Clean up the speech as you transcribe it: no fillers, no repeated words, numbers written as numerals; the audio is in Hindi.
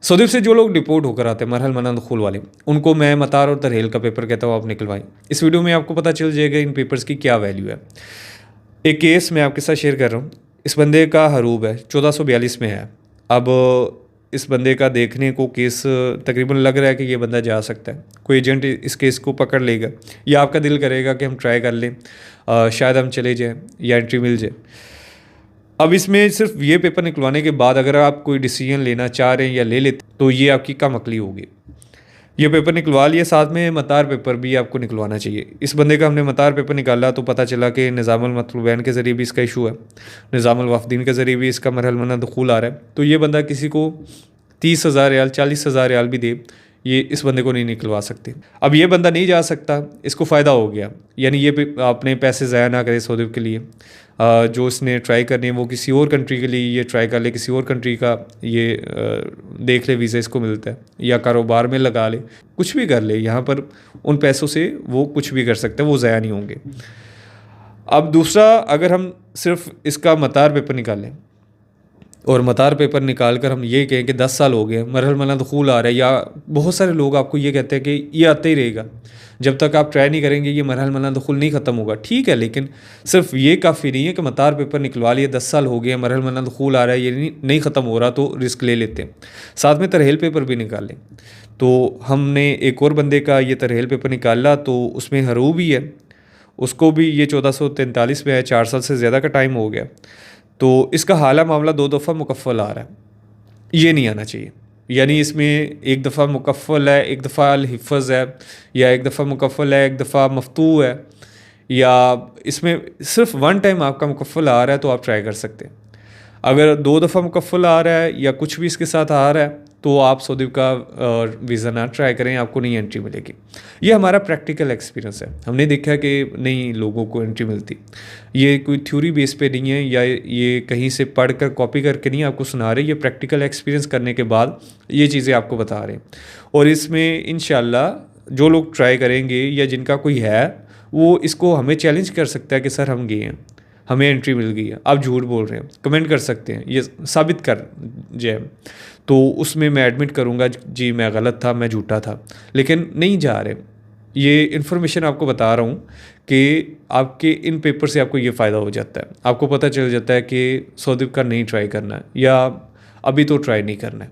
सऊदी से जो लोग डिपोर्ट होकर आते हैं मरहल मना दुखूल वाले, उनको मैं मतार और तरहेल का पेपर कहता हूँ आप निकलवाएं। इस वीडियो में आपको पता चल जाएगा इन पेपर्स की क्या वैल्यू है। एक केस मैं आपके साथ शेयर कर रहा हूँ। इस बंदे का हरूब है 1442 में है। अब इस बंदे का देखने को केस तकरीबन लग रहा है कि ये बंदा जा सकता है। कोई एजेंट इस केस को पकड़ लेगा या आपका दिल करेगा कि हम ट्राई कर लें, शायद हम चले जाएं या एंट्री मिल जाए। अब इसमें सिर्फ ये पेपर निकलवाने के बाद अगर आप कोई डिसीजन लेना चाह रहे हैं या ले लेते तो ये आपकी कम अकली होगी। ये पेपर निकलवा लिए, साथ में मतार पेपर भी आपको निकलवाना चाहिए। इस बंदे का हमने मतार पेपर निकाला तो पता चला कि निज़ामुल मतलूबैन के ज़रिए भी इसका इशू है, निज़ामुल वाफदीन के ज़रिए भी इसका मरहल मना दुखूल आ रहा है। तो ये बंदा किसी को 30,000 रियाल 40,000 रियाल भी दे, ये इस बंदे को नहीं निकलवा सकते। अब ये बंदा नहीं जा सकता, इसको फ़ायदा हो गया, यानी ये अपने पैसे ज़ाया ना करे सऊदी के लिए। जो इसने ट्राई करनी है वो किसी और कंट्री के लिए ये ट्राई कर ले, किसी और कंट्री का ये देख ले वीज़ा इसको मिलता है, या कारोबार में लगा ले, कुछ भी कर ले। यहाँ पर उन पैसों से वो कुछ भी कर सकता है, वो ज़ाया नहीं होंगे। अब दूसरा, अगर हम सिर्फ इसका मतार पेपर निकालें और मतार पेपर निकाल कर हम ये कहें कि 10 साल हो गए मरहल मना दुखूल आ रहा है, या बहुत सारे लोग आपको ये कहते हैं कि ये आते ही रहेगा, जब तक आप ट्राई नहीं करेंगे ये मरहल मना दुखूल नहीं ख़त्म होगा। ठीक है, लेकिन सिर्फ ये काफ़ी नहीं है कि मतार पेपर निकलवा लिए 10 साल हो गए मरहल मना दुखूल आ रहा है, ये नहीं ख़त्म हो रहा तो रिस्क ले लेते हैं, साथ में तरहेल पेपर भी निकाल लें। तो हमने एक और बंदे का ये तरहेल पेपर निकाला तो उसमें हरूब भी है, उसको भी ये 1443 में है, 4 साल से ज़्यादा का टाइम हो गया। तो इसका हाल मामला 2 दफ़ा मुकफ़ल आ रहा है, ये नहीं आना चाहिए। यानी इसमें एक दफ़ा मुकफ़ल है, एक दफ़ा अल हिफ़्ज़ है, या एक दफ़ा मुकफ़ल है, एक दफ़ा मफ्तू है, या इसमें सिर्फ वन टाइम आपका मुकफ़ल आ रहा है तो आप ट्राई कर सकते हैं। अगर 2 दफ़ा मुकफ़ल आ रहा है या कुछ भी इसके साथ आ रहा है तो आप सऊदी का वीज़ा ना ट्राई करें, आपको नहीं एंट्री मिलेगी। ये हमारा प्रैक्टिकल एक्सपीरियंस है, हमने देखा कि नहीं लोगों को एंट्री मिलती। ये कोई थ्योरी बेस पे नहीं है, या ये कहीं से पढ़ कर कॉपी करके नहीं आपको सुना रहे, ये प्रैक्टिकल एक्सपीरियंस करने के बाद ये चीज़ें आपको बता रहे हैं। और इसमें इंशाल्लाह जो लोग ट्राई करेंगे या जिनका कोई है वो इसको हमें चैलेंज कर सकता है कि सर हम गए हैं, हमें एंट्री मिल गई है, आप झूठ बोल रहे हैं, कमेंट कर सकते हैं, ये साबित कर जाए। तो उसमें मैं एडमिट करूँगा जी मैं गलत था, मैं झूठा था, लेकिन नहीं जा रहे। ये इन्फॉर्मेशन आपको बता रहा हूँ कि आपके इन पेपर से आपको ये फ़ायदा हो जाता है, आपको पता चल जाता है कि सऊदी का नहीं ट्राई करना है या अभी तो ट्राई नहीं करना है।